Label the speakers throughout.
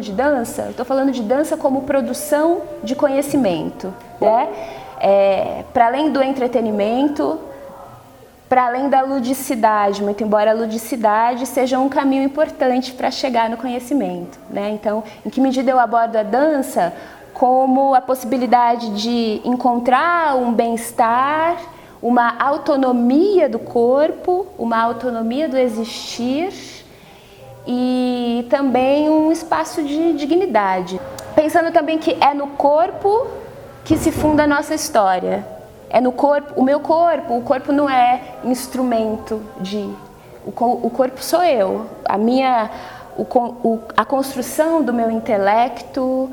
Speaker 1: de dança, estou falando de dança como produção de conhecimento, né? Para além do entretenimento, para além da ludicidade, muito embora a ludicidade seja um caminho importante para chegar no conhecimento, né? Então, em que medida eu abordo a dança como a possibilidade de encontrar um bem-estar, uma autonomia do corpo, uma autonomia do existir e também um espaço de dignidade. Pensando também que é no corpo que se funda a nossa história. É no corpo, o corpo não é instrumento o corpo sou eu, a construção do meu intelecto,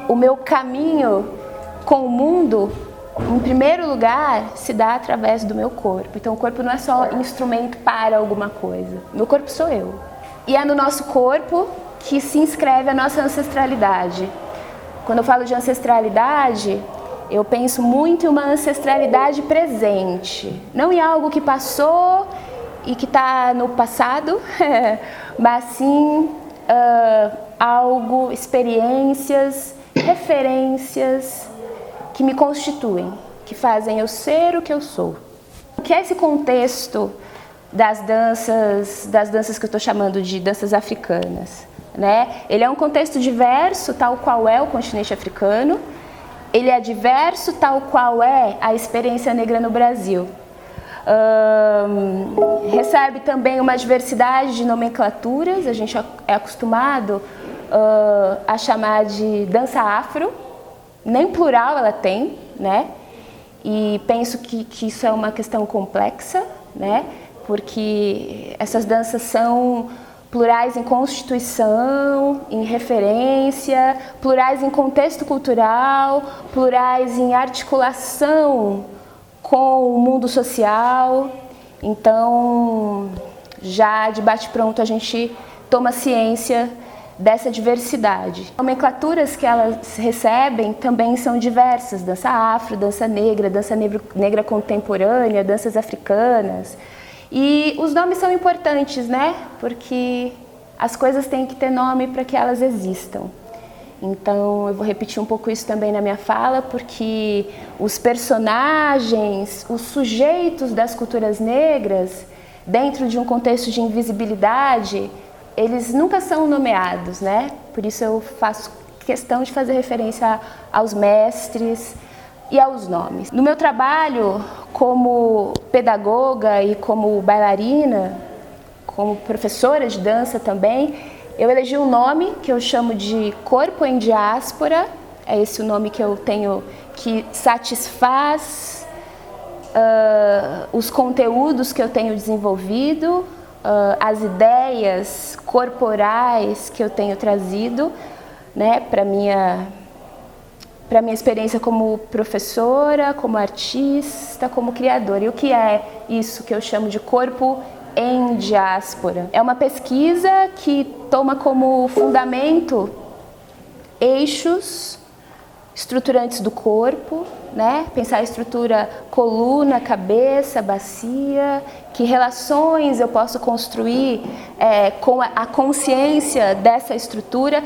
Speaker 1: o meu caminho com o mundo, em primeiro lugar, se dá através do meu corpo. Então o corpo não é só instrumento para alguma coisa, meu corpo sou eu. E é no nosso corpo que se inscreve a nossa ancestralidade. Quando eu falo de ancestralidade, eu penso muito em uma ancestralidade presente, não em algo que passou e que está no passado, mas sim experiências, referências que me constituem, que fazem eu ser o que eu sou. O que é esse contexto das danças que eu estou chamando de danças africanas? Né? Ele é um contexto diverso, tal qual é o continente africano. Ele é diverso, tal qual é a experiência negra no Brasil. Recebe também uma diversidade de nomenclaturas. A gente é acostumado a chamar de dança afro. Nem plural ela tem, né? E penso que isso é uma questão complexa, né? Porque essas danças são plurais em constituição, em referência, plurais em contexto cultural, plurais em articulação com o mundo social. Então, já de bate-pronto a gente toma ciência dessa diversidade. As nomenclaturas que elas recebem também são diversas: dança afro, dança negra contemporânea, danças africanas. E os nomes são importantes, né? Porque as coisas têm que ter nome para que elas existam. Então, eu vou repetir um pouco isso também na minha fala, porque os personagens, os sujeitos das culturas negras, dentro de um contexto de invisibilidade, eles nunca são nomeados, né? Por isso eu faço questão de fazer referência aos mestres e aos nomes. No meu trabalho como pedagoga e como bailarina, como professora de dança também, eu elegi um nome que eu chamo de Corpo em Diáspora. É esse o nome que eu tenho, que satisfaz os conteúdos que eu tenho desenvolvido, as ideias corporais que eu tenho trazido, né, para minha experiência como professora, como artista, como criadora. E o que é isso que eu chamo de corpo em diáspora? É uma pesquisa que toma como fundamento eixos estruturantes do corpo, né? Pensar a estrutura coluna, cabeça, bacia, que relações eu posso construir com a consciência dessa estrutura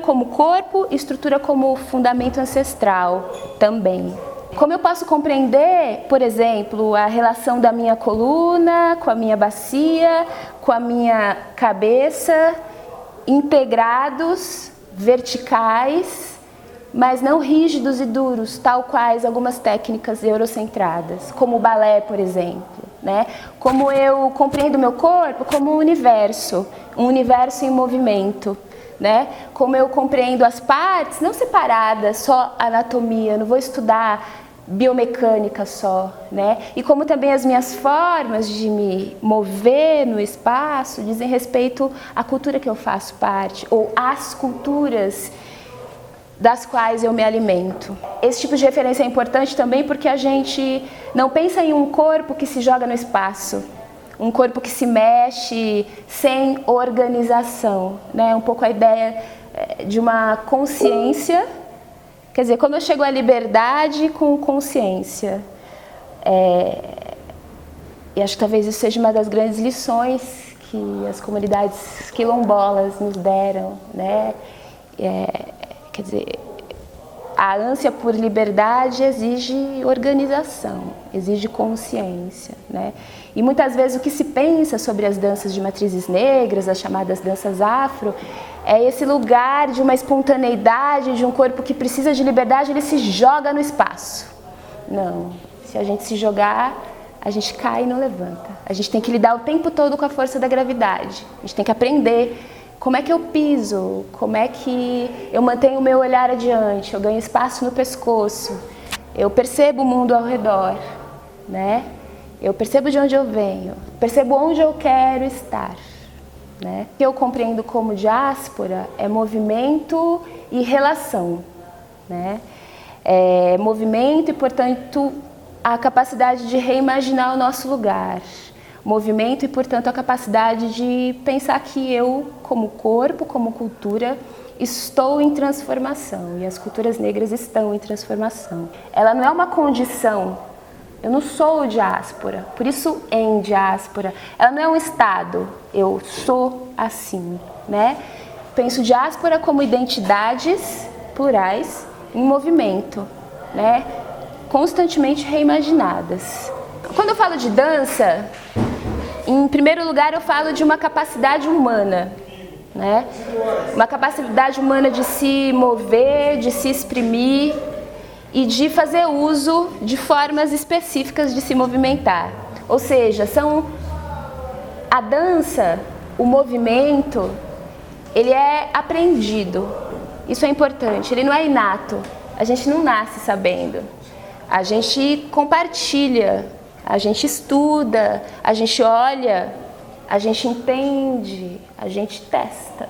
Speaker 1: como corpo, estrutura como fundamento ancestral também. Como eu posso compreender, por exemplo, a relação da minha coluna com a minha bacia, com a minha cabeça, integrados, verticais, mas não rígidos e duros, tal quais algumas técnicas eurocentradas, como o balé, por exemplo, né? Como eu compreendo meu corpo como um universo em movimento, né? Como eu compreendo as partes, não separadas, só anatomia, não vou estudar biomecânica só, né? E como também as minhas formas de me mover no espaço dizem respeito à cultura que eu faço parte, ou às culturas das quais eu me alimento. Esse tipo de referência é importante também porque a gente não pensa em um corpo que se joga no espaço, um corpo que se mexe sem organização, né? Um pouco a ideia de uma consciência, quer dizer, como eu chego à liberdade com consciência. E acho que talvez isso seja uma das grandes lições que as comunidades quilombolas nos deram, né? Quer dizer, a ânsia por liberdade exige organização, exige consciência, né? E muitas vezes o que se pensa sobre as danças de matrizes negras, as chamadas danças afro, é esse lugar de uma espontaneidade, de um corpo que precisa de liberdade, ele se joga no espaço. Não, se a gente se jogar, a gente cai e não levanta. A gente tem que lidar o tempo todo com a força da gravidade. A gente tem que aprender como é que eu piso, como é que eu mantenho o meu olhar adiante, eu ganho espaço no pescoço, eu percebo o mundo ao redor, né? Eu percebo de onde eu venho, percebo onde eu quero estar, né? O que eu compreendo como diáspora é movimento e relação, né? É movimento e, portanto, a capacidade de reimaginar o nosso lugar. Movimento e, portanto, a capacidade de pensar que eu, como corpo, como cultura, estou em transformação e as culturas negras estão em transformação. Ela não é uma condição, eu não sou diáspora, por isso em diáspora. Ela não é um estado, eu sou assim, né? Penso diáspora como identidades plurais em movimento, né? Constantemente reimaginadas. Quando eu falo de dança, em primeiro lugar eu falo de uma capacidade humana, né? Uma capacidade humana de se mover, de se exprimir e de fazer uso de formas específicas de se movimentar. Ou seja, a dança, o movimento, ele é aprendido. Isso é importante, ele não é inato. A gente não nasce sabendo. A gente compartilha, a gente estuda, a gente olha, a gente entende, a gente testa.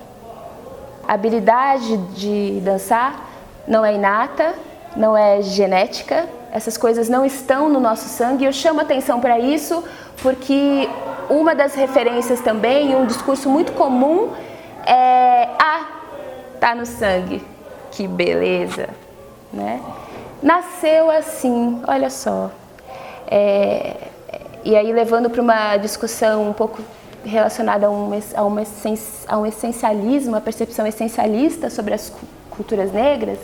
Speaker 1: A habilidade de dançar não é inata, não é genética, essas coisas não estão no nosso sangue. Eu chamo atenção para isso porque uma das referências também, um discurso muito comum é: tá no sangue, que beleza, né? Nasceu assim, olha só. E aí levando para uma discussão um pouco relacionada a um essencialismo, a percepção essencialista sobre as culturas negras,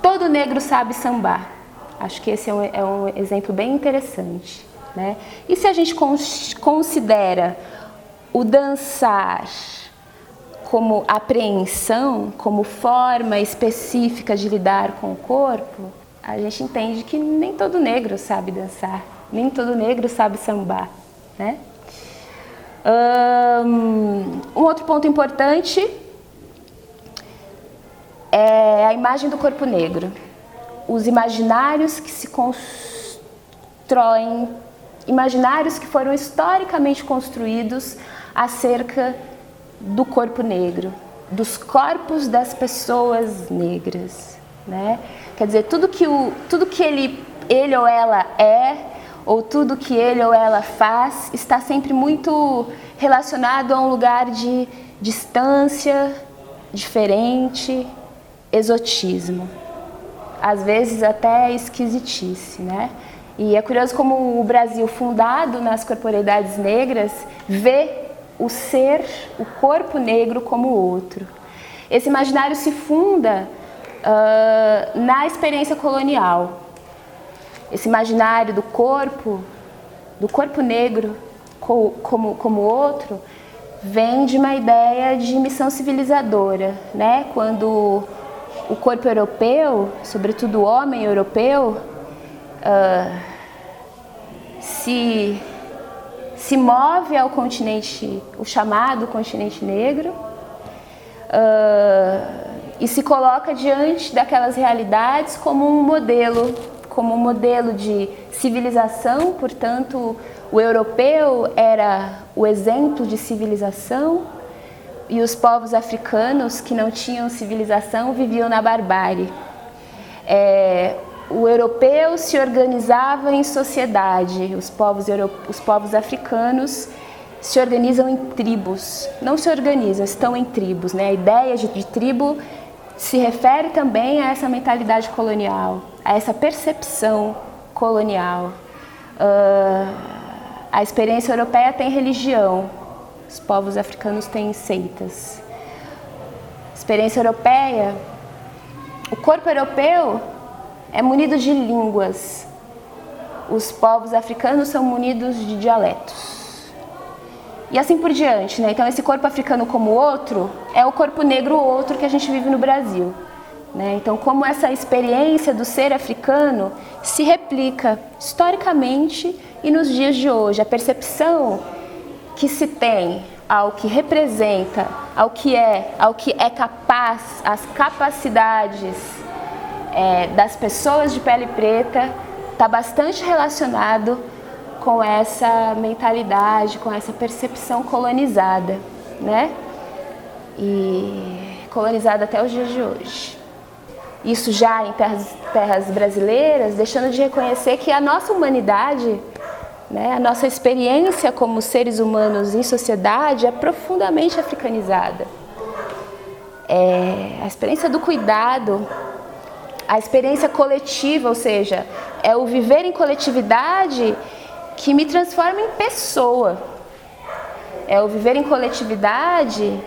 Speaker 1: todo negro sabe sambar. Acho que esse é um exemplo bem interessante, né? E se a gente considera o dançar como apreensão, como forma específica de lidar com o corpo, a gente entende que nem todo negro sabe dançar, nem todo negro sabe sambar, né? Um outro ponto importante é a imagem do corpo negro. Os imaginários que se constroem, imaginários que foram historicamente construídos acerca do corpo negro, dos corpos das pessoas negras, né? Quer dizer, tudo que ele ou ela é, ou tudo que ele ou ela faz, está sempre muito relacionado a um lugar de distância, diferente, exotismo, às vezes até esquisitice, né? E é curioso como o Brasil, fundado nas corporeidades negras, vê o ser, o corpo negro como outro. Esse imaginário se funda na experiência colonial. Esse imaginário do corpo negro como outro, vem de uma ideia de missão civilizadora, né? Quando o corpo europeu, sobretudo o homem europeu, se move ao continente, o chamado continente negro, e se coloca diante daquelas realidades como um modelo de civilização. Portanto, o europeu era o exemplo de civilização e os povos africanos que não tinham civilização viviam na barbárie. O europeu se organizava em sociedade, os povos africanos se organizam em tribos, não se organizam, estão em tribos, né? A ideia de tribo se refere também a essa mentalidade colonial, a essa percepção colonial. A experiência europeia tem religião, os povos africanos têm seitas. A experiência europeia, o corpo europeu é munido de línguas, os povos africanos são munidos de dialetos. E assim por diante, né? Então esse corpo africano como outro é o corpo negro outro que a gente vive no Brasil, né? Então como essa experiência do ser africano se replica historicamente e nos dias de hoje, a percepção que se tem ao que representa, ao que é capaz, as capacidades das pessoas de pele preta está bastante relacionado com essa mentalidade, com essa percepção colonizada, né? E colonizada até os dias de hoje. Isso já em terras brasileiras, deixando de reconhecer que a nossa humanidade, né, a nossa experiência como seres humanos em sociedade é profundamente africanizada. A experiência do cuidado, a experiência coletiva, ou seja, é o viver em coletividade que me transforma em pessoa. É o viver em coletividade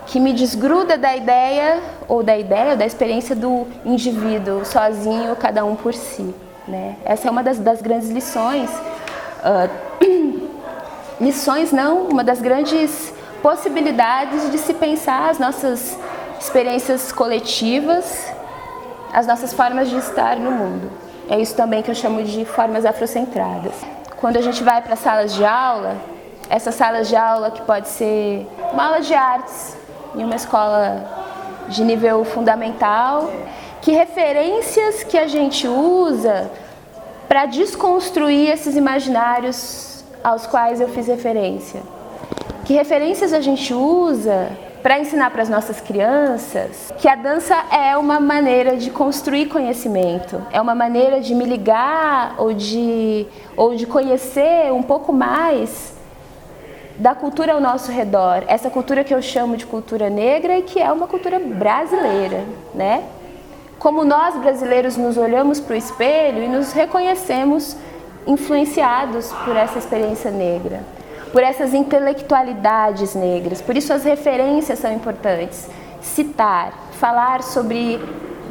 Speaker 1: que me desgruda da ideia ou da experiência do indivíduo sozinho, cada um por si, né? Essa é uma das grandes lições. Lições não, uma das grandes possibilidades de se pensar as nossas experiências coletivas, as nossas formas de estar no mundo. É isso também que eu chamo de formas afrocentradas. Quando a gente vai para salas de aula, essas salas de aula que pode ser uma aula de artes em uma escola de nível fundamental, que referências que a gente usa para desconstruir esses imaginários aos quais eu fiz referência? Que referências a gente usa para ensinar para as nossas crianças que a dança é uma maneira de construir conhecimento, é uma maneira de me ligar ou de conhecer um pouco mais da cultura ao nosso redor, essa cultura que eu chamo de cultura negra e que é uma cultura brasileira, né? Como nós brasileiros nos olhamos para o espelho e nos reconhecemos influenciados por essa experiência negra, por essas intelectualidades negras. Por isso as referências são importantes. Citar, falar sobre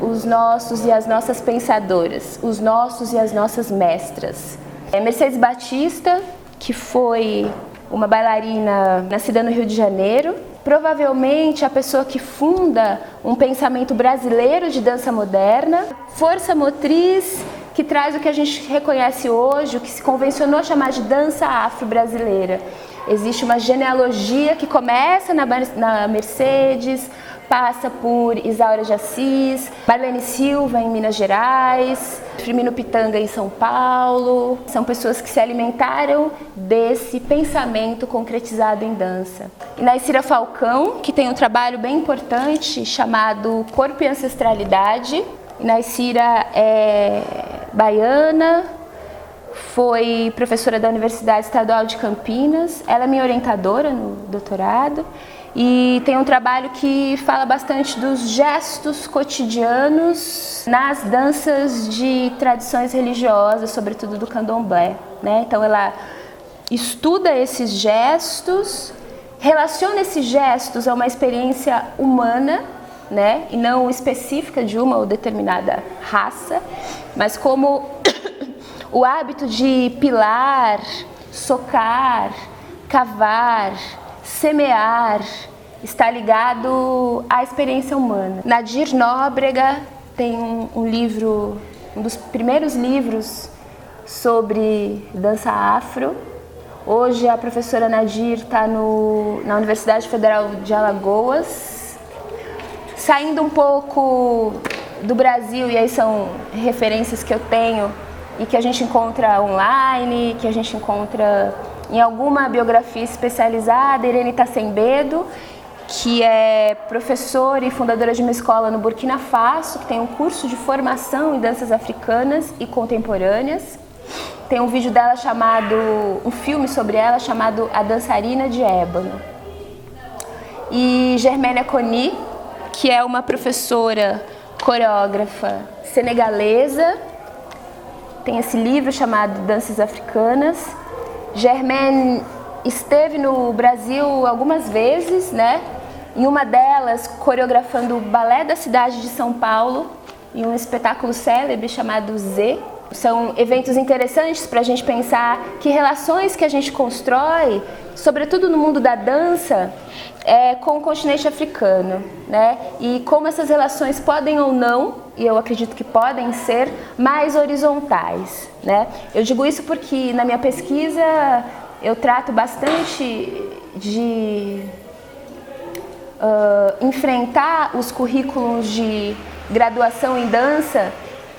Speaker 1: os nossos e as nossas pensadoras, os nossos e as nossas mestras. Mercedes Batista, que foi uma bailarina nascida no Rio de Janeiro, provavelmente a pessoa que funda um pensamento brasileiro de dança moderna, força motriz que traz o que a gente reconhece hoje, o que se convencionou chamar de dança afro-brasileira. Existe uma genealogia que começa na Mercedes, passa por Isaura de Assis, Marlene Silva em Minas Gerais, Firmino Pitanga em São Paulo. São pessoas que se alimentaram desse pensamento concretizado em dança. E Naysira Falcão, que tem um trabalho bem importante chamado Corpo e Ancestralidade. Naysira é baiana, foi professora da Universidade Estadual de Campinas, ela é minha orientadora no doutorado e tem um trabalho que fala bastante dos gestos cotidianos nas danças de tradições religiosas, sobretudo do candomblé, né? Então ela estuda esses gestos, relaciona esses gestos a uma experiência humana, né? E não específica de uma ou determinada raça, mas como o hábito de pilar, socar, cavar, semear está ligado à experiência humana. Nadir Nóbrega tem um livro, um dos primeiros livros sobre dança afro. Hoje a professora Nadir está na Universidade Federal de Alagoas, saindo um pouco do Brasil, e aí são referências que eu tenho e que a gente encontra online, que a gente encontra em alguma biografia especializada. Irene Tassembedo, que é professora e fundadora de uma escola no Burkina Faso, que tem um curso de formação em danças africanas e contemporâneas. Tem um vídeo dela um filme sobre ela chamado A Dançarina de Ébano. E Germaine Aconi, que é uma professora coreógrafa senegalesa, tem esse livro chamado Danças Africanas, Germaine esteve no Brasil algumas vezes, né? Em uma delas, coreografando o Balé da Cidade de São Paulo, em um espetáculo célebre chamado Z. São eventos interessantes para a gente pensar que relações que a gente constrói, sobretudo no mundo da dança, com o continente africano, né? E como essas relações podem ou não, e eu acredito que podem ser, mais horizontais, né? Eu digo isso porque na minha pesquisa eu trato bastante de enfrentar os currículos de graduação em dança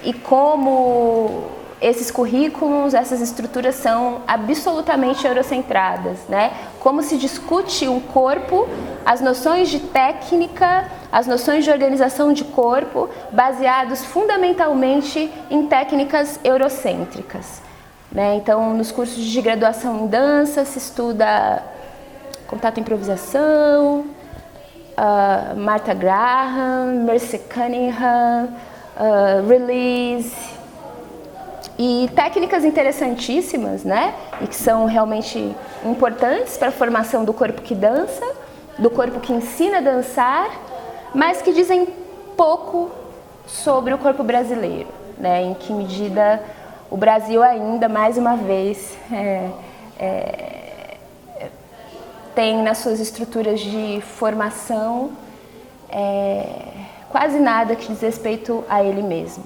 Speaker 1: e como esses currículos, essas estruturas são absolutamente eurocentradas, né? Como se discute um corpo, as noções de técnica, as noções de organização de corpo, baseados fundamentalmente em técnicas eurocêntricas, né? Então, nos cursos de graduação em dança se estuda contato e improvisação, Martha Graham, Mercy Cunningham, release e técnicas interessantíssimas, né? E que são realmente importantes para a formação do corpo que dança, do corpo que ensina a dançar, mas que dizem pouco sobre o corpo brasileiro, né? Em que medida o Brasil ainda, mais uma vez, tem nas suas estruturas de formação quase nada que diz respeito a ele mesmo.